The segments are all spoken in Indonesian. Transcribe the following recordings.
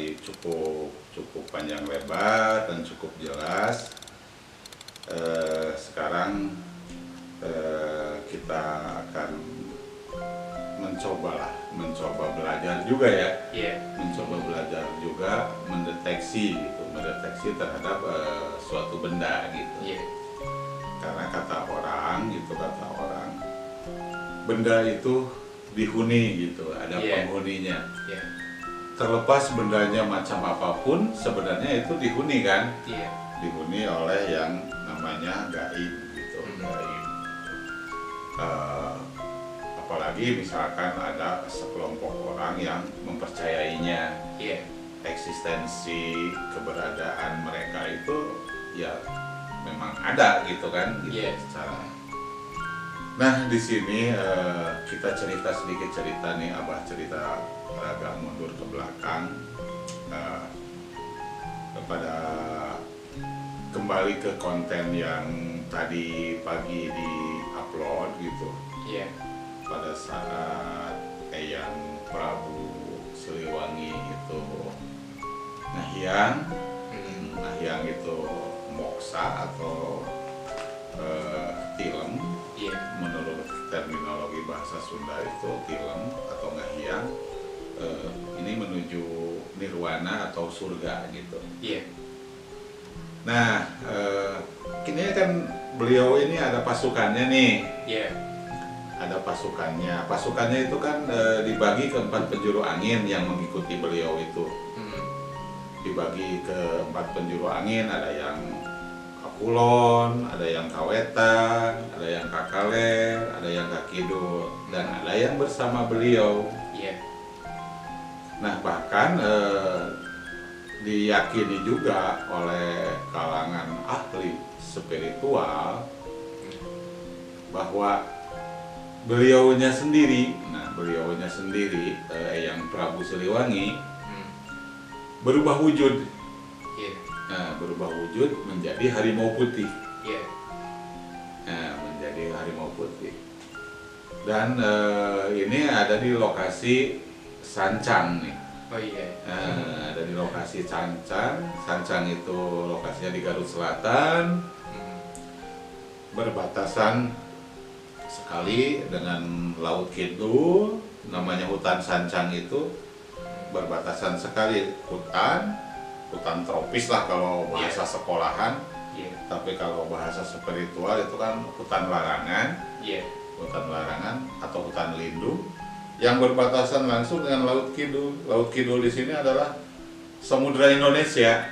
tadi cukup panjang lebar dan cukup jelas. Sekarang kita akan mencoba belajar juga ya. Mencoba belajar juga mendeteksi terhadap suatu benda gitu. Karena kata orang benda itu dihuni gitu, ada penghuninya. Terlepas bendanya macam apapun, sebenarnya itu dihuni kan? Dihuni oleh yang namanya gaib gitu. Gaib. Apalagi misalkan ada sekelompok orang yang mempercayainya, eksistensi keberadaan mereka itu ya memang ada gitu kan, gitu secara. Nah di sini kita sedikit cerita nih, Abah cerita agak mundur ke belakang kepada kembali ke konten yang tadi pagi di upload gitu. Pada saat Eyang Prabu Siliwangi itu Ngahyang itu moksa atau tilem. Menurut terminologi bahasa Sunda itu tilem atau ngahyang, ini menuju nirwana atau surga gitu. Nah, kini kan beliau ini ada pasukannya nih. Ada pasukannya. Pasukannya itu kan dibagi ke 4 penjuru angin yang mengikuti beliau itu. Dibagi ke 4 penjuru angin, ada yang Kulon, ada yang Kawetan, ada yang Kakaler, ada yang Kakidul, dan ada yang bersama beliau. Nah bahkan diyakini juga oleh kalangan ahli spiritual bahwa beliaunya sendiri, Eyang Prabu Siliwangi berubah wujud. Berubah wujud menjadi harimau putih. Menjadi harimau putih. Dan ini ada di lokasi Sancang nih. Ada di lokasi Sancang. Sancang itu lokasinya di Garut Selatan. Berbatasan sekali dengan Laut Kidul. Namanya hutan Sancang itu berbatasan sekali hutan tropis lah kalau bahasa sekolahan. Tapi kalau bahasa spiritual itu kan hutan larangan. Hutan larangan atau hutan lindung yang berbatasan langsung dengan Laut Kidul. Laut Kidul di sini adalah Samudra Indonesia.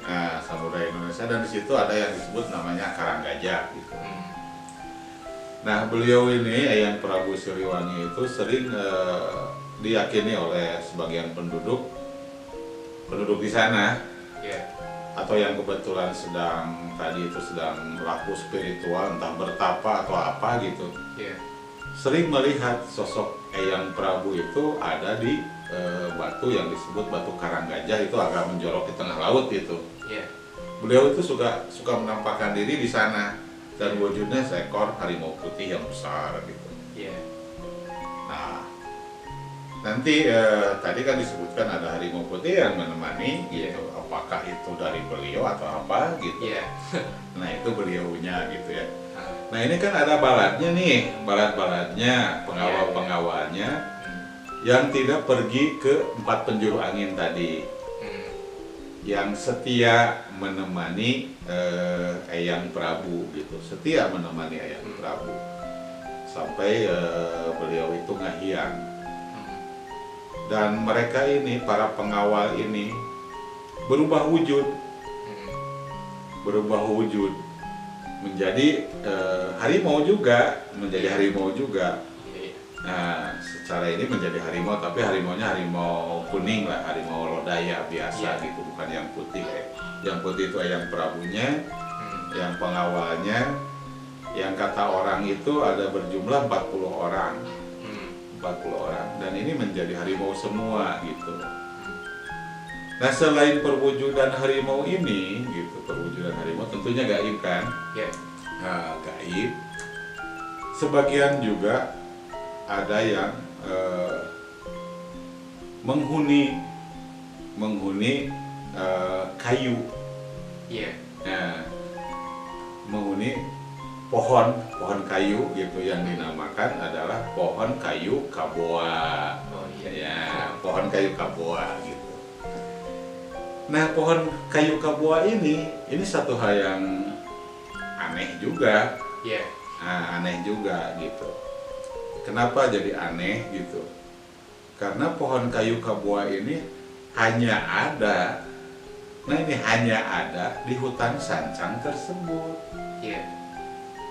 Nah, Samudra Indonesia, dan di situ ada yang disebut namanya Karanggajak gitu. Nah, beliau ini Eyang Prabu Siliwangi itu sering diyakini oleh sebagian penduduk di sana, atau yang kebetulan sedang laku spiritual, entah bertapa atau apa gitu, sering melihat sosok Eyang Prabu itu ada di batu yang disebut batu Karanggajah, itu agak menjorok di tengah laut itu. Beliau itu suka menampakkan diri di sana, dan wujudnya seekor harimau putih yang besar gitu. Nah nanti tadi kan disebutkan ada harimau putih yang menemani gitu. Apakah itu dari beliau atau apa gitu? Nah itu beliaunya gitu ya. Nah ini kan ada baladnya, pengawal-pengawalnya yang tidak pergi ke 4 penjuru angin tadi, yang setia menemani Eyang Prabu gitu, setia menemani Eyang Prabu sampai beliau itu ngahyang. Dan mereka ini, para pengawal ini berubah wujud menjadi harimau juga, Nah secara ini menjadi harimau, tapi harimaunya harimau kuning lah, harimau lodaya biasa gitu, bukan yang putih. Yang putih itu Eyang Prabunya, yang pengawalnya, yang kata orang itu ada berjumlah 40 orang. 40 orang, dan ini menjadi harimau semua gitu. Nah selain perwujudan harimau ini gitu, perwujudan harimau tentunya gaib kan. Nah, gaib sebagian juga ada yang menghuni menghuni kayu. Iya. Nah, menghuni pohon kayu gitu yang dinamakan adalah pohon kayu kaboa. Oh iya. Ya, pohon kayu kaboa gitu. Nah, pohon kayu kaboa ini satu hal yang aneh juga. Iya. Nah, aneh juga gitu. Kenapa jadi aneh gitu? Karena pohon kayu kaboa ini hanya ada di hutan sancang tersebut. Iya.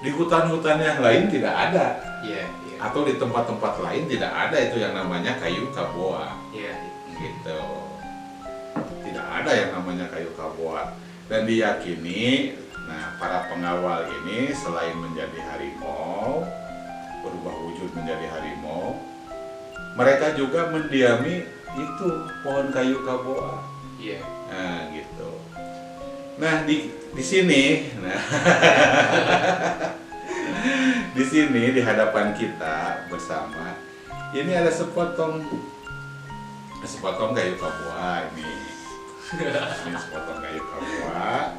Di hutan-hutan yang lain tidak ada. Iya. Atau di tempat-tempat lain tidak ada itu yang namanya kayu kaboa. Iya. Gitu. Tidak ada yang namanya kayu kaboa. Dan diyakini, nah, para pengawal ini selain menjadi harimau, berubah wujud menjadi harimau, mereka juga mendiami itu pohon kayu kaboa. Iya. Nah, gitu. Nah, di sini, nah, di sini di hadapan kita bersama, ini ada sepotong kayu kaboa ini. Ini sepotong kayu kaboa.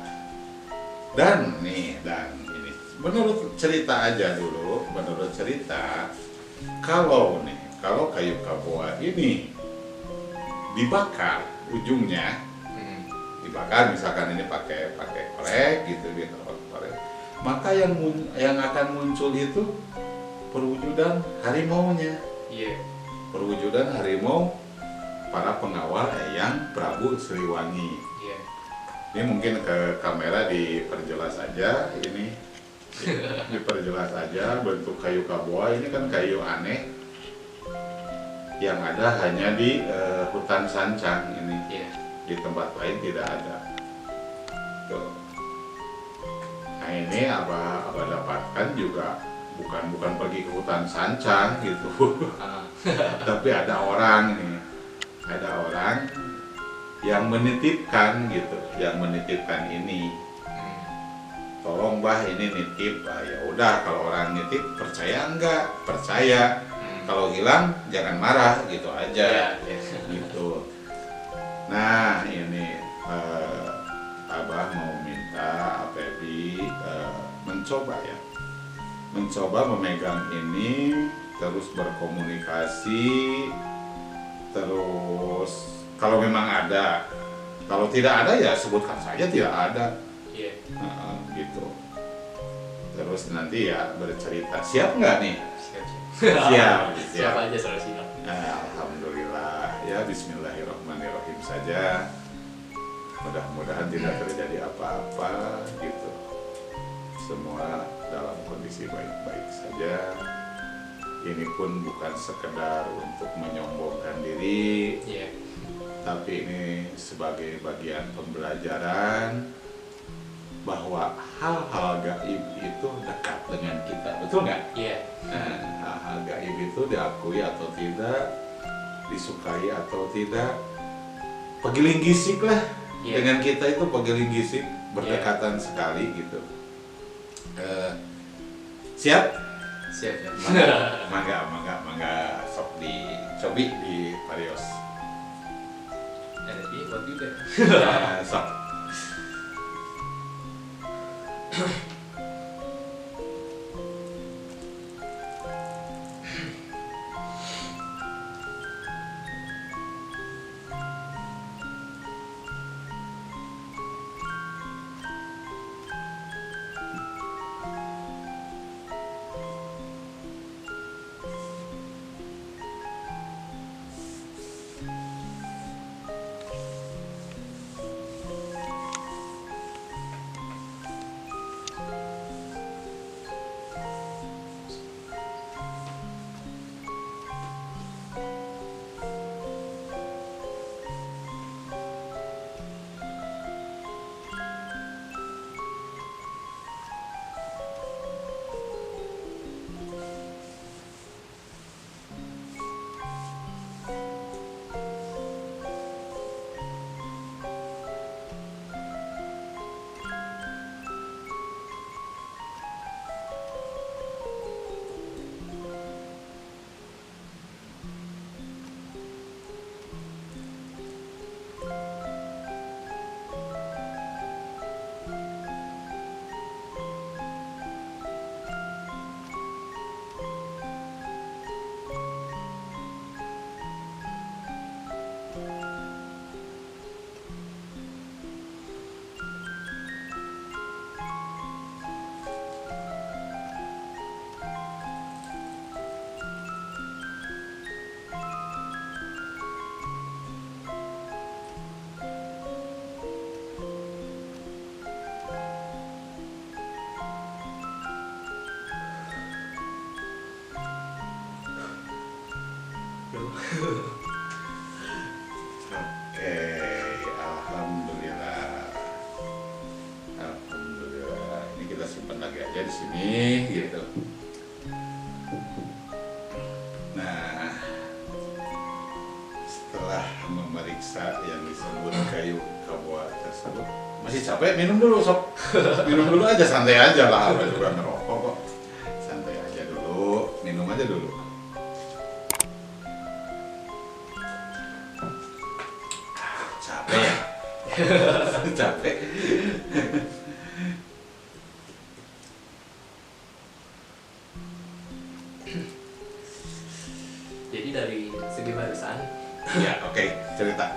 Dan ini menurut cerita aja dulu, menurut cerita kalau kayu kaboa ini dibakar ujungnya, dibakar misalkan ini pakai korek gitu, maka yang akan muncul itu perwujudan harimaunya. Iya. Perwujudan harimau para pengawal Eyang Prabu Siliwangi. Iya. Ini mungkin ke kamera diperjelas aja ini. Diperjelas aja bentuk kayu kaboa ini kan kayu aneh yang ada hanya di hutan sancang ini. Iya. Di tempat lain tidak ada. Tuh. Nah, ini abah dapatkan juga bukan pergi ke hutan sancang gitu. Tapi ada orang yang menitipkan gitu, yang menitipkan ini. Tolong bah, ini nitip. Ya udah, kalau orang nitip percaya enggak? Percaya. Kalau hilang jangan marah gitu aja. Gitu. Nah, ini abah mau minta Apebi mencoba memegang ini, terus berkomunikasi, terus kalau memang ada, kalau tidak ada ya sebutkan saja tidak ada. Iya. Gitu. Terus nanti ya bercerita. Siap nggak nih? Siap aja, selalu siap. Alhamdulillah. Ya, bismillahirrahmanirrahim saja. Mudah-mudahan tidak terjadi apa-apa gitu. Semua dalam kondisi baik-baik saja. Ini pun bukan sekedar untuk menyombongkan diri, tapi ini sebagai bagian pembelajaran bahwa hal-hal gaib itu dekat dengan kita, betul nggak? Iya. Nah, hal-hal gaib itu diakui atau tidak, disukai atau tidak, pegiling-gisik lah. Dengan kita itu pegiling-gisik, berdekatan sekali gitu. Siap? Siap. Mangga sok dicobi di Parios. Ada di buat juga. Sok. Oke, alhamdulillah. Alhamdulillah. Ini kita simpan lagi aja di sini gitu. Nah, setelah memeriksa yang disebut kayu kaboa tersebut, masih capek, minum dulu sob. Minum dulu aja, santai aja lah, apa juga ngerokok kok. Santai aja dulu, minum aja dulu. Capek ya? Capek. Jadi dari segi barisan, Ya, oke, cerita.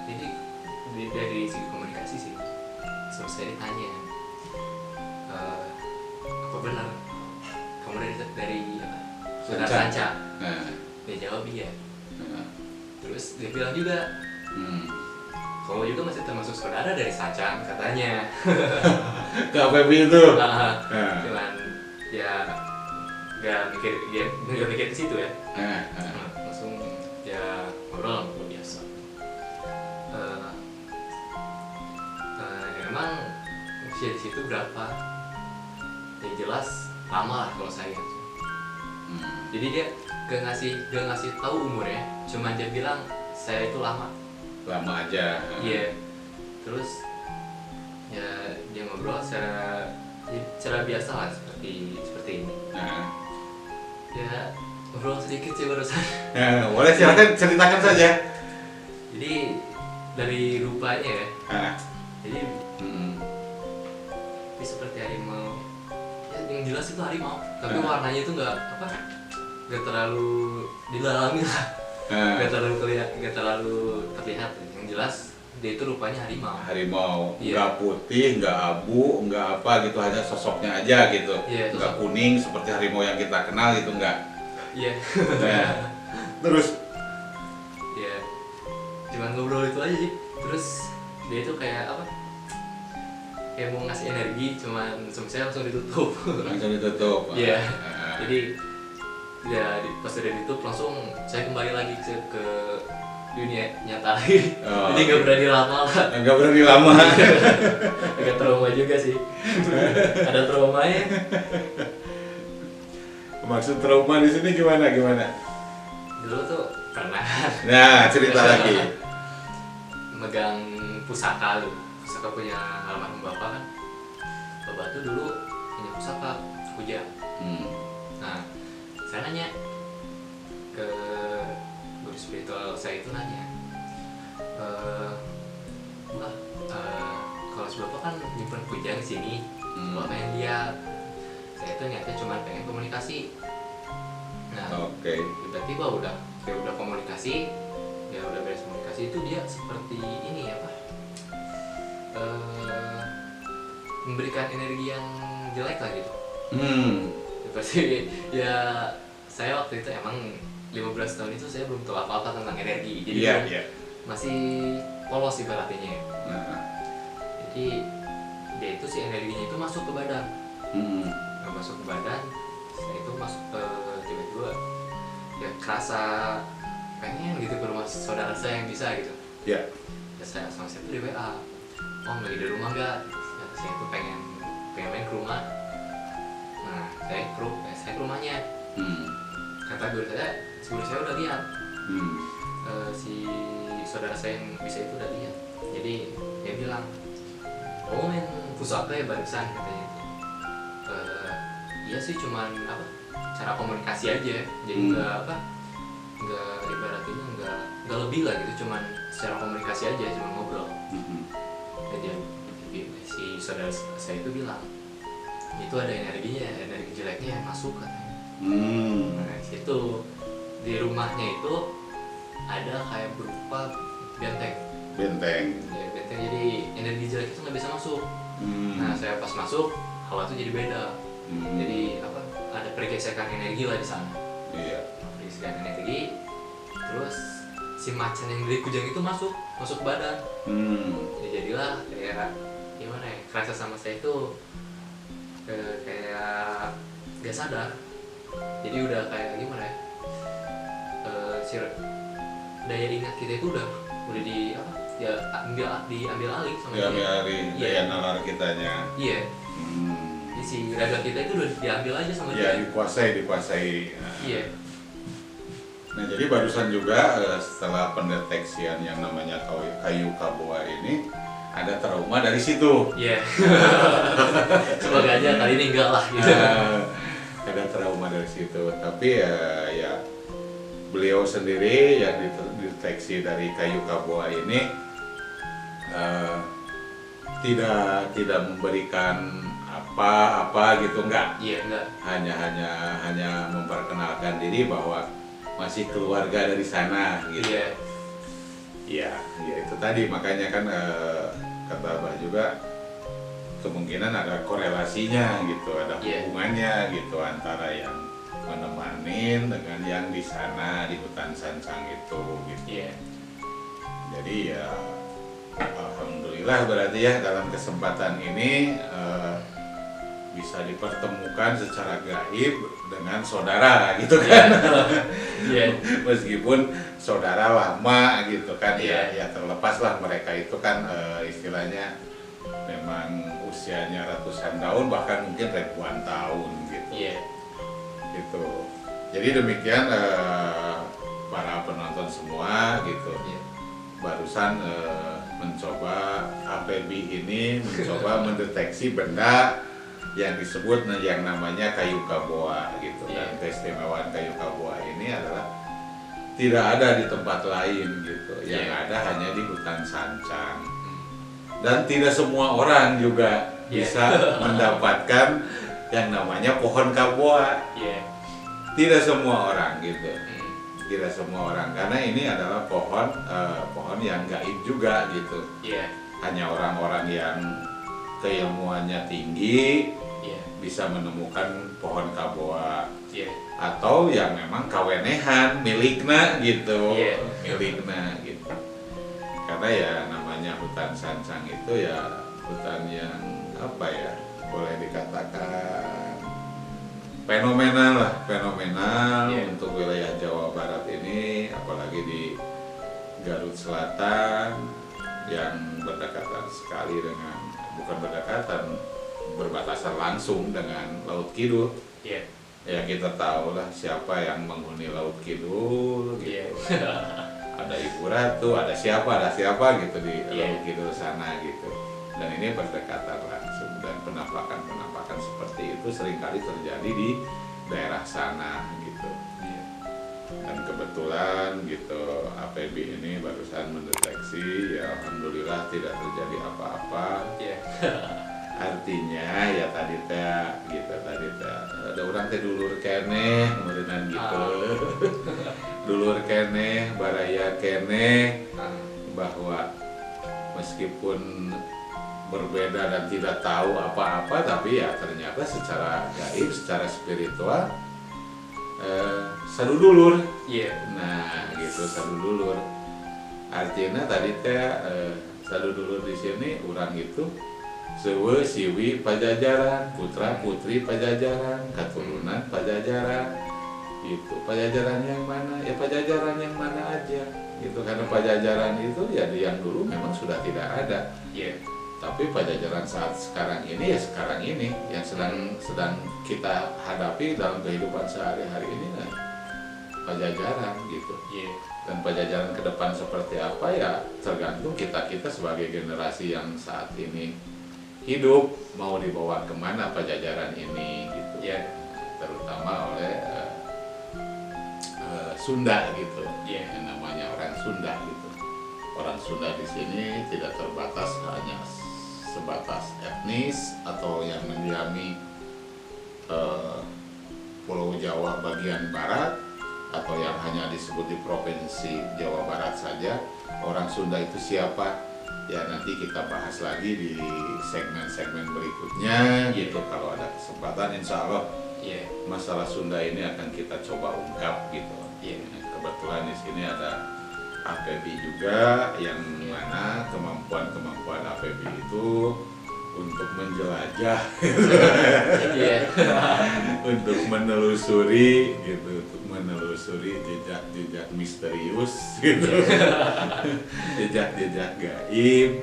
jadi dari segi komunikasi sih, terus saya ditanya, apa benar kamu dari apa? Saudara Sanca. Sanca? Nah, Dia jawab iya. nah, Terus dia bilang juga, kamu juga masih termasuk saudara dari Sanca katanya. Kak Feby itu. Nah, Nah, cuman ya nggak mikir ke situ ya. nah, nah. Langsung ya ngobrol biasa. Emang usia di situ berapa? Ya jelas lama lah kalau saya. Jadi dia gak ngasih tahu umurnya, cuman dia bilang saya itu lama. Lama aja. Iya. Terus ya dia ngobrol secara biasa lah seperti ini. Nah, Ya ngobrol sedikit sih barusan. nah, boleh silakan ceritakan saja. Jadi dari rupanya ya. Nah, Jadi ini seperti harimau. Ya yang jelas itu harimau, tapi warnanya itu nggak terlalu didalami lah. Nggak terlalu terlihat. Yang jelas dia itu rupanya harimau. harimau, Iya. nggak putih, nggak abu, nggak apa gitu, hanya sosoknya aja gitu. Iya, Nggak sosok. kuning seperti harimau yang kita kenal gitu, nggak. Iya. Nah, terus, Ya cuman ngobrol itu aja sih. Terus dia itu kayak apa, kayak mau ngasih energi, cuman saya langsung ditutup. langsung ditutup. Iya. Nah, Jadi ya pas udah ditutup langsung saya kembali lagi ke dunia nyata lagi. Oh, Jadi nggak berani lama lah. nggak berani lama. Agak trauma juga sih. Ada traumanya. Maksud trauma di sini gimana? Dulu tuh pernah Nah, cerita lagi. megang pusaka lu. Pusaka punya almarhum bapak kan. Bapak tuh dulu punya pusaka kujang. Nah, saya nanya ke guru spiritual saya itu nanya, Wah, kalau si bapak kan nyimpen kujang di sini, bapak pengen lihat. Saya tuh niatnya cuma pengen komunikasi. Nah, Oke. tiba-tiba udah komunikasi, ya udah beres komunikasi itu dia seperti ini apa? Memberikan energi yang jelek lah gitu. Seperti ya saya waktu itu emang 15 tahun itu saya belum tahu apa-apa tentang energi, jadi Iya, belum- iya. masih polos ibaratnya. Nah, Jadi dia itu si energinya itu masuk ke badan, masuk ke badan, saya itu masuk ke tiba-tiba ya kerasa pengen gitu ke rumah saudara saya yang bisa gitu. ya. Ya saya itu di WA, Om lagi di rumah nggak? Ya, saya itu pengen main ke rumah. Nah saya ke rumahnya. Kata guru saya udah lihat, si saudara saya yang bisa itu udah lihat. Jadi dia bilang, oh main pusaka ya barusan katanya itu. Iya sih cuman apa, cara komunikasi aja. Jadi nggak ibaratnya nggak lebih lah gitu, cuman secara basa-basi aja, cuma ngobrol. Dan si saudara saya itu bilang itu ada energi jeleknya yang masuk katanya. Nah situ di rumahnya itu ada kayak berupa benteng. Ya, benteng, jadi energi jelek itu nggak bisa masuk. Nah saya pas masuk hawa itu jadi beda. Jadi apa, ada pergesekan energi lah di sana. Iya. Pergesekan energi, terus si macan yang dari kujang itu masuk badan. Ya, jadilah kayak gimana ya, kerasa sama saya itu kayak gak sadar. Jadi udah kayak gimana ya, daya ingat kita itu udah di apa ya, diambil alih sama dia. Daya nalar kitanya. Iya. Jadi si raga kita itu udah diambil aja sama Ya, dia. dikuasai. Iya. Nah, jadi barusan juga setelah pendeteksian yang namanya kayu kaboa ini ada trauma dari situ. Iya. Semoga aja kali ini enggak lah gitu. Ada trauma dari situ. Tapi ya beliau sendiri yang dideteksi dari kayu kaboa ini tidak memberikan apa gitu, enggak. Iya, enggak. Hanya memperkenalkan diri bahwa masih keluarga dari sana gitu. Iya. Ya itu tadi, makanya kan kata Abah juga kemungkinan ada korelasinya gitu, ada hubungannya gitu antara yang menemanin dengan yang di sana di hutan sancang itu gitu. Iya. Jadi ya alhamdulillah berarti ya dalam kesempatan ini bisa dipertemukan secara gaib dengan saudara gitu kan. Meskipun saudara lama gitu kan, ya terlepas lah mereka itu kan istilahnya memang usianya ratusan tahun bahkan mungkin ribuan tahun gitu. Gitu. Jadi demikian para penonton semua gitu. Barusan mencoba APB ini mencoba mendeteksi benda yang disebut yang namanya kayu kaboa gitu. Dan keistimewaan kayu kaboa ini adalah tidak ada di tempat lain gitu. Yang ada hanya di hutan sancang. Dan tidak semua orang juga bisa mendapatkan yang namanya pohon kaboa. Tidak semua orang gitu. Tidak semua orang, karena ini adalah pohon yang gaib juga gitu. Hanya orang-orang yang keilmuannya tinggi bisa menemukan pohon kaboa. Atau yang memang kawenehan milikna gitu. Milikna gitu. Karena ya namanya hutan sancang itu ya hutan yang apa ya, boleh dikatakan fenomenal untuk wilayah Jawa Barat ini, apalagi di Garut Selatan yang berdekatan sekali dengan, bukan berdekatan, berbatasan langsung dengan Laut Kidul. Ya kita tahu lah siapa yang menghuni Laut Kidul gitu. Ada Ibu Ratu, ada siapa gitu di Laut Kidul sana gitu. Dan ini berdekatan langsung, dan penampakan seperti itu seringkali terjadi di daerah sana gitu. Dan kebetulan gitu APB ini barusan mendeteksi, ya alhamdulillah tidak terjadi apa-apa. Artinya ya tadi ada orang teh dulur keneh kemudian gitu. Dulur keneh, baraya keneh, bahwa meskipun berbeda dan tidak tahu apa-apa, tapi ya ternyata secara gaib, secara spiritual sadudulur. Nah gitu, sadudulur. Artinya tadi teh sadudulur di sini orang itu sewe siwi pajajaran, putra putri pajajaran, keturunan pajajaran. Gitu. Pajajaran yang mana? Ya pajajaran yang mana aja. Gitu, karena pajajaran itu ya yang dulu memang sudah tidak ada. Tapi pajajaran saat sekarang ini ya sekarang ini yang sedang kita hadapi dalam kehidupan sehari-hari ini kan pajajaran gitu. Dan pajajaran ke depan seperti apa ya tergantung kita sebagai generasi yang saat ini hidup mau dibawa kemana pajajaran ini gitu. Terutama oleh Sunda gitu. Yang namanya orang Sunda gitu. orang Sunda di sini tidak terbatas hanya sebatas etnis atau yang mendiami Pulau Jawa bagian barat atau yang hanya disebut di Provinsi Jawa Barat saja. Orang Sunda itu siapa? Ya nanti kita bahas lagi di segmen-segmen berikutnya gitu. Kalau ada kesempatan insya Allah masalah Sunda ini akan kita coba ungkap gitu. Kebetulan di sini ada APB juga yang mana kemampuan APB itu untuk menjelajah untuk menelusuri gitu, untuk menelusuri jejak-jejak misterius gitu. Jejak-jejak gaib,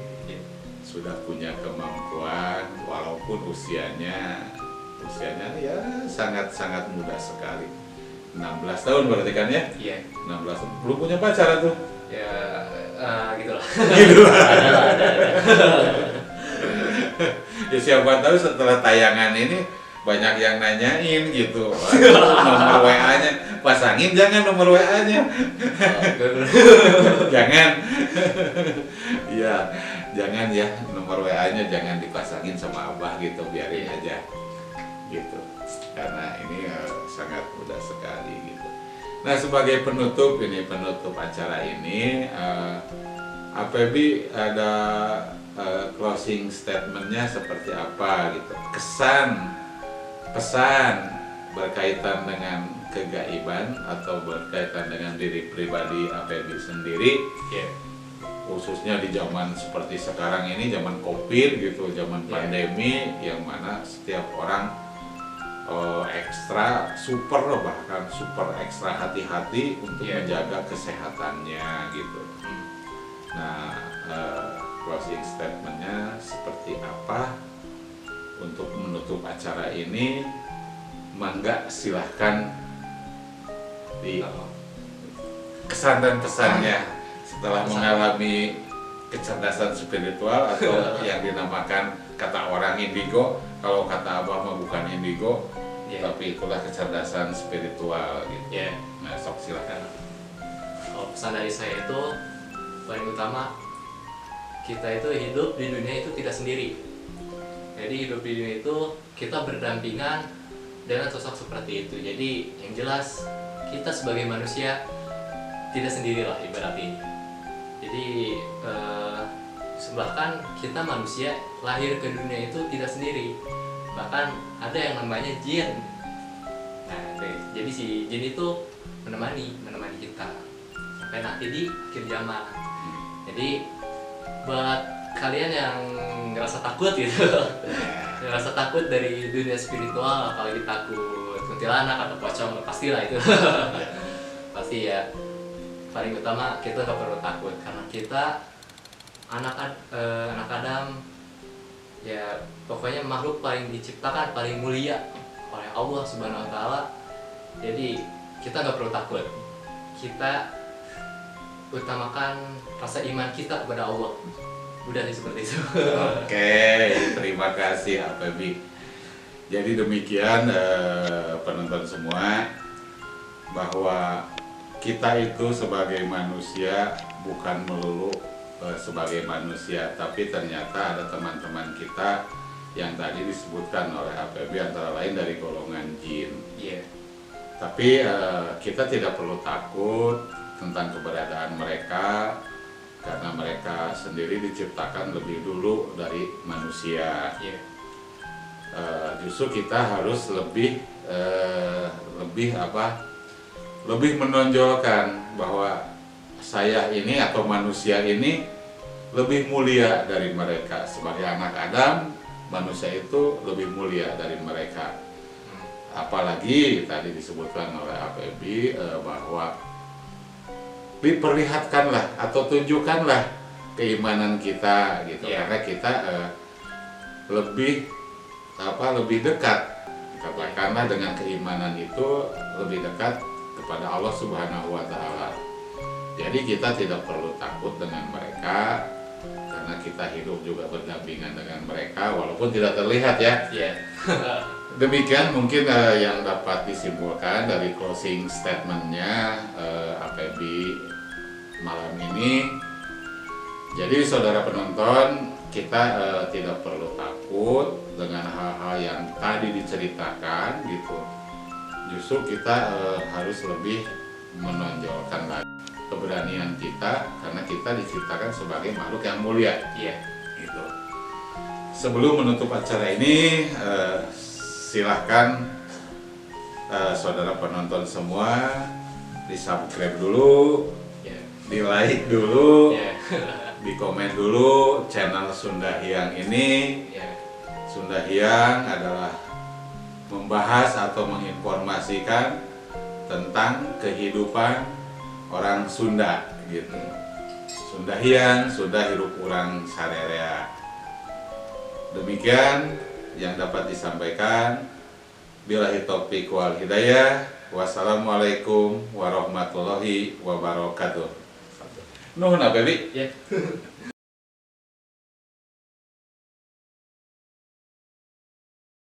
sudah punya kemampuan walaupun usianya ya sangat-sangat muda sekali. 16 tahun berarti kan ya? Iya. 16 tahun. Belum punya pacar tuh? Ya, gitulah. Ada. Ya siapa tahu setelah tayangan ini banyak yang nanyain gitu. Nomor WA-nya pasangin, jangan nomor WA-nya. Jangan. Iya, jangan ya nomor WA-nya jangan dipasangin sama Abah gitu, biarin aja. Gitu. Karena ini sangat mudah sekali gitu. Nah sebagai penutup acara ini, APB ada closing statementnya seperti apa gitu, pesan berkaitan dengan kegaiban atau berkaitan dengan diri pribadi APB sendiri, khususnya di zaman seperti sekarang ini, zaman COVID gitu, zaman pandemi yang mana setiap orang bahkan super ekstra hati-hati untuk menjaga kesehatannya gitu. Nah, closing statementnya seperti apa untuk menutup acara ini? Mangga silahkan di kesan dan pesannya setelah mengalami kecerdasan spiritual atau yang dinamakan kata orang indigo. Kalau kata Abah mah bukan indigo, tapi itulah kecerdasan spiritual gitu. Nah, sok silakan. Kalau pesan dari saya itu paling utama, kita itu hidup di dunia itu tidak sendiri. Jadi hidup di dunia itu kita berdampingan dengan sosok seperti itu. Jadi yang jelas kita sebagai manusia tidak sendirilah ibarat ini. Jadi bahkan kita manusia lahir ke dunia itu tidak sendiri. Bahkan ada yang namanya jin. Nah, jadi si jin itu menemani kita sampai nanti di akhir zaman. Jadi buat kalian yang ngerasa takut gitu, ngerasa takut dari dunia spiritual, apalagi takut kuntilanak atau pocong, pastilah itu. Pasti ya. Paling utama kita nggak perlu takut karena kita anak Adam, ya pokoknya makhluk paling diciptakan, paling mulia oleh Allah Subhanahu Wa Taala. Jadi kita nggak perlu takut. Kita utamakan rasa iman kita kepada Allah. Udah sih seperti itu. Oke, terima kasih APB. Jadi demikian penonton semua, bahwa kita itu sebagai manusia bukan melulu sebagai manusia, tapi ternyata ada teman-teman kita yang tadi disebutkan oleh APB antara lain dari golongan jin. Tapi kita tidak perlu takut tentang keberadaan mereka karena mereka sendiri diciptakan lebih dulu dari manusia. Justru kita harus lebih menonjolkan bahwa saya ini atau manusia ini lebih mulia dari mereka. Sebagai anak Adam, manusia itu lebih mulia dari mereka. Apalagi tadi disebutkan oleh APB bahwa diperlihatkanlah atau tunjukkanlah keimanan kita gitu, karena kita lebih dekat, katakanlah dengan keimanan itu lebih dekat kepada Allah Subhanahu Wa Taala. Jadi kita tidak perlu takut dengan mereka karena kita hidup juga berdampingan dengan mereka walaupun tidak terlihat ya. Demikian mungkin yang dapat disimpulkan dari closing statementnya APB malam ini. Jadi saudara penonton, kita tidak perlu takut dengan hal-hal yang tadi diceritakan gitu. Justru kita harus lebih menonjolkan lagi keberanian kita karena kita diciptakan sebagai makhluk yang mulia. Iya. Gitu. Sebelum menutup acara ini, silahkan saudara penonton semua di subscribe dulu, Iya. di like dulu, Iya. di komen dulu channel Sunda Hyang ini. Iya. Sunda Hyang adalah membahas atau menginformasikan tentang kehidupan orang Sunda gitu. Sunda Hyang, Sunda hirup urang sarerea. Demikian yang dapat disampaikan. Billahi taufiq wal hidayah. Wassalamualaikum warahmatullahi wabarakatuh. Nuhun, Baby. Iya.